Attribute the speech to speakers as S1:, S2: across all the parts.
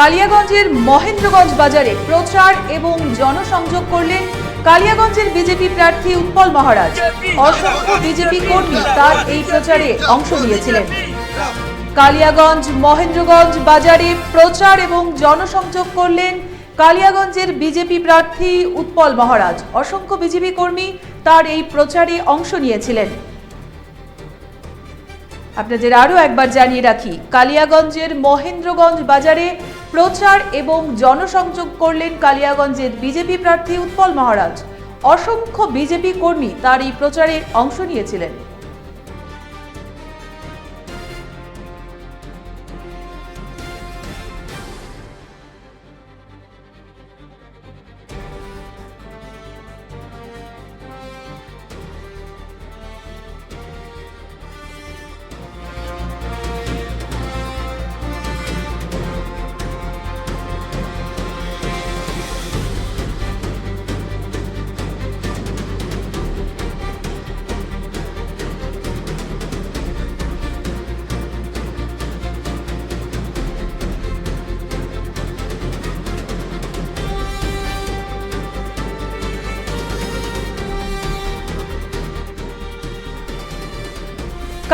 S1: কালিয়াগঞ্জের মহেন্দ্রগঞ্জ বাজারে প্রচার এবং জনসংযোগ করলেন কালিয়াগঞ্জের বিজেপি প্রার্থী উৎপল মহারাজ। অসংখ্য বিজেপি কর্মী তার এই প্রচারে অংশ নিয়েছিলেন। কালিয়াগঞ্জ মহেন্দ্রগঞ্জ বাজারে প্রচার এবং জনসংযোগ করলেন কালিয়াগঞ্জের বিজেপি প্রার্থী উৎপল মহারাজ। অসংখ্য বিজেপি কর্মী তার এই প্রচারে অংশ নিয়েছিলেন। আপনাদের আরো একবার জানিয়ে রাখি, কালিয়াগঞ্জের মহেন্দ্রগঞ্জ বাজারে প্রচার এবং জনসংযোগ করলেন কালিয়াগঞ্জের বিজেপি প্রার্থী উৎপল মহারাজ। অসংখ্য বিজেপি কর্মী তার এই প্রচারে অংশ নিয়েছিলেন।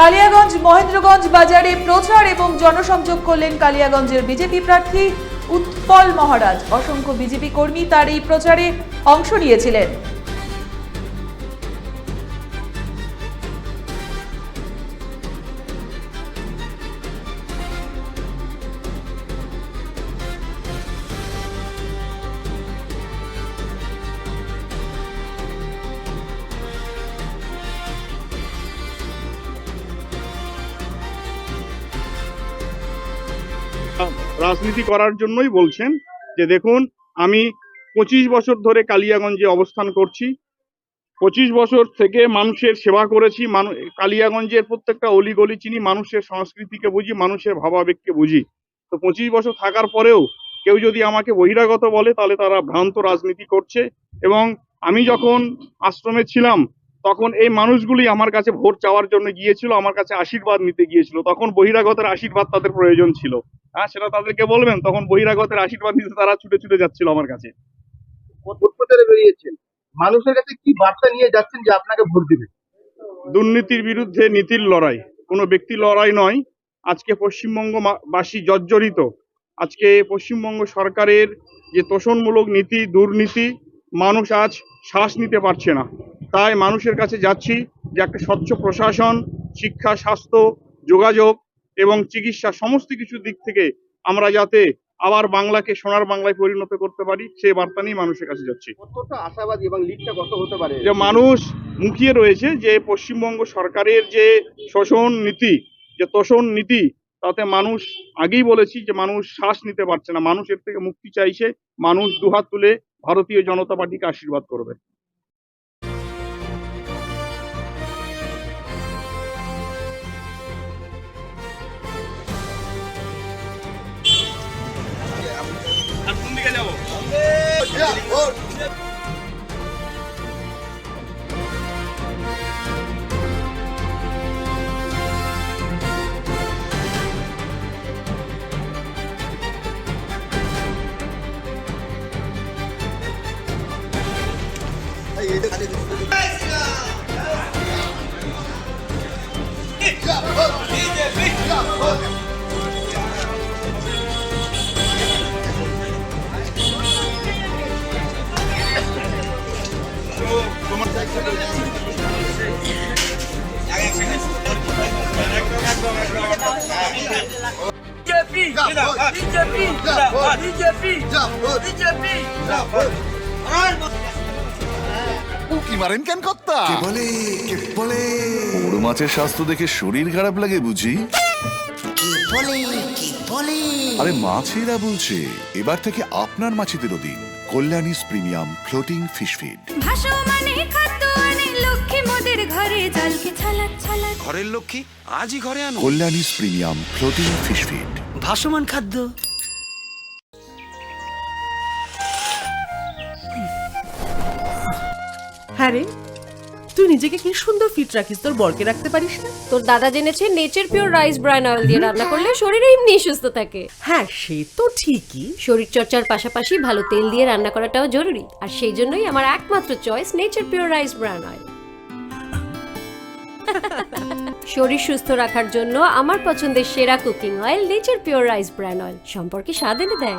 S1: কালিয়াগঞ্জ মহেন্দ্রগঞ্জ বাজারে প্রচার এবং জনসংযোগ করলেন কালিয়াগঞ্জের বিজেপি প্রার্থী উৎপল মহারাজ। অসংখ্য বিজেপি কর্মী তার এই প্রচারে অংশ নিয়েছিলেন।
S2: রাজনীতি করার জন্যই বলছেন যে দেখুন, আমি 25 বছর ধরে কালিয়াগঞ্জে অবস্থান করছি। 25 বছর থেকে মানুষের সেবা করেছি। কালিয়াগঞ্জের প্রত্যেকটা অলিগলি চিনি, মানুষের সংস্কৃতিকে বুঝি, মানুষের ভাবাবেগকে বুঝি। তো 25 বছর থাকার পরেও কেউ যদি আমাকে বহিরাগত বলে তাহলে তারা ভ্রান্ত রাজনীতি করছে। এবং আমি যখন আশ্রমে ছিলাম তখন এই মানুষগুলি আমার কাছে ভোট চাওয়ার জন্য গিয়েছিল, আমার কাছে আশীর্বাদ নিতে গিয়েছিল। তখন বহিরাগতের আশীর্বাদ তাদের প্রয়োজন ছিল। হ্যাঁ, সেটা তাদেরকে বলবেন। তখন বহিরাগতের আশীর্বাদ নিতে তারা ছুটে ছুটে যাচ্ছিল আমার কাছে।
S3: প্রচারে বেরিয়েছেন, মানুষের কাছে কি বার্তা নিয়ে যাচ্ছেন যে আপনাকে ভোট দিবে?
S2: দুর্নীতির বিরুদ্ধে নীতির লড়াই, কোনো ব্যক্তি লড়াই নয়। আজকে পশ্চিমবঙ্গবাসী জর্জরিত। আজকে পশ্চিমবঙ্গ সরকারের যে তোষণমূলক নীতি, দুর্নীতি, মানুষ আজ শ্বাস নিতে পারছে না। তাই মানুষের কাছে যাচ্ছি যে একটা স্বচ্ছ প্রশাসন, শিক্ষা, স্বাস্থ্য, যোগাযোগ এবং চিকিৎসা সমস্ত কিছু দিক থেকে আমরা যাতে আবার বাংলাকে সোনার বাংলায় পরিণত করতে পারি, সেই বার্তা নিয়ে মানুষের কাছে যাচ্ছি।
S3: কতটা আশাবাদী এবং লিডটা কত হতে পারে?
S2: যে মানুষ মুখিয়ে রয়েছে যে পশ্চিমবঙ্গ সরকারের যে শোষণ নীতি, যে তোষণ নীতি, তাতে মানুষ আগেই বলেছি যে মানুষ শ্বাস নিতে পারছে না। মানুষ এর থেকে মুক্তি চাইছে। মানুষ দুহাত তুলে ভারতীয় জনতা পার্টিকে আশীর্বাদ করবে।
S4: উকি মারেন কেন কর্তা? বলে বড় মাছের স্বাস্থ্য দেখে শরীর খারাপ লাগে বুঝি? আরে মাছেরা বলছে, এবার থেকে আপনার মাছেদেরও দিন কল্যাণীস প্রিমিয়াম ফ্লোটিং ফিশ ফিড।
S5: ঘরের লক্ষ্মী আজই ঘরে আনো
S4: কল্যাণীস প্রিমিয়াম ফ্লোটিং ফিশ ফিড,
S5: ভাসমান খাদ্য।
S6: হ্যাঁ রে, তুই নিজেকে কি সুন্দর ফিট রাখিস, তোর বরকে রাখতে পারিস না?
S7: তোর দাদা জেনেছে nature pure rice bran oil দিয়ে রান্না করলে শরীর এমনি সুস্থ থাকে।
S6: হ্যাঁ সে তো ঠিকই।
S7: শরীর চর্চার পাশাপাশি ভালো তেল দিয়ে রান্না করাটাও জরুরি, আর সেই জন্যই আমার একমাত্র choice nature pure rice bran oil. শরীর সুস্থ রাখার জন্য আমার পছন্দের সেরা cooking oil nature pure rice bran oil সম্পর্কে স্বাদ এনে দেয়।